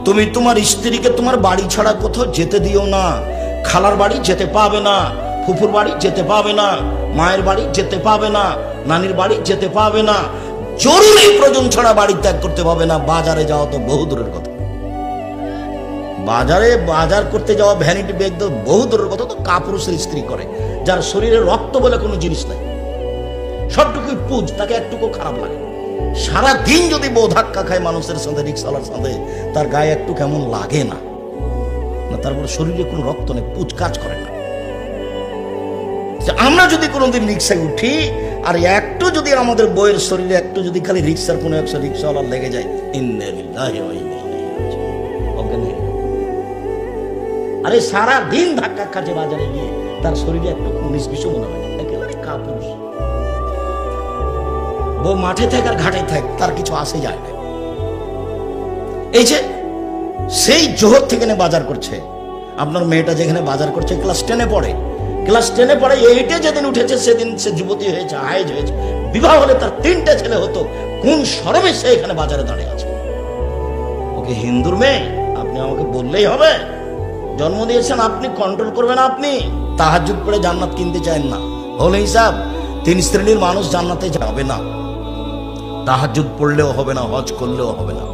তুমি তোমার স্ত্রীকে তোমার বাড়ি ছাড়া কোথাও যেতে দিও না। খালার বাড়ি যেতে পাবে না, ফুফুর বাড়ি যেতে পাবে না, মায়ের বাড়ি যেতে পাবে না, নানির বাড়ি যেতে পাবে না। জরুরি প্রয়োজন ছাড়া বাড়ি ত্যাগ করতে পাবে না। বাজারে যাওয়া তো বহু দূরের কথা। বাজারে বাজার করতে যাওয়া, ভ্যানিটি ব্যাগ তো বহু দূরের কথা। তো কাপুরুষের স্ত্রী করে, যার শরীরে রক্ত বলে কোনো জিনিস নাই, সবটুকুই পুজ, তাকে একটুকু খারাপ লাগে। সারাদিন যদি বউ ধাক্কা খায় মানুষের সাথে, রিক্সাওয়ালার সাথে, তার গায়ে একটু কেমন লাগে না? তারপর শরীরে কোনো রক্ত নেই, পুজ কাজ করে না। আমরা যদি কোনোদিন রিক্সায় উঠি আর একটু যদি আমাদের বইয়ের শরীরে একটু যদি খালি রিক্সার কোনো একশো রিক্সাওয়ালার লেগে যায়, আরে সারা দিন ধাক্কা খাচ্ছে বাজারে গিয়ে, তার শরীরে একটু 19-20 মনে হয় না, একেবারে কাপুরুষ। বউ মাঠে থাক আর ঘাটে থাক, তার কিছু আসে যায় না। এই যে সেই জোহর থেকে বাজার করছে, আপনার মেয়েটা যেখানে বাজার করছে ক্লাস 10-এ পড়ে, ক্লাস 10-এ পড়ে, 8-এ যেদিন উঠেছে সেদিন সে যুবতী হয়েছে, হায়েজ হয়েছে। বিবাহ হলে তার 3টে ছেলে হতো, কোন শরমে সে এখানে বাজারে দাঁড়িয়ে আছে? ওকে হিন্দুর মেয়ে আপনি আমাকে বললেই হবে? জন্ম দিয়েছেন আপনি, কন্ট্রোল করবেন আপনি। তাহাজ্জুদ পড়ে জান্নাত কিনতে চান না, হলে হিসাব 3 শ্রেণীর মানুষ জান্নাতে যাবে না। তাহাজ্জুদ পড়লেও হবে না, হজ করলেও হবে না।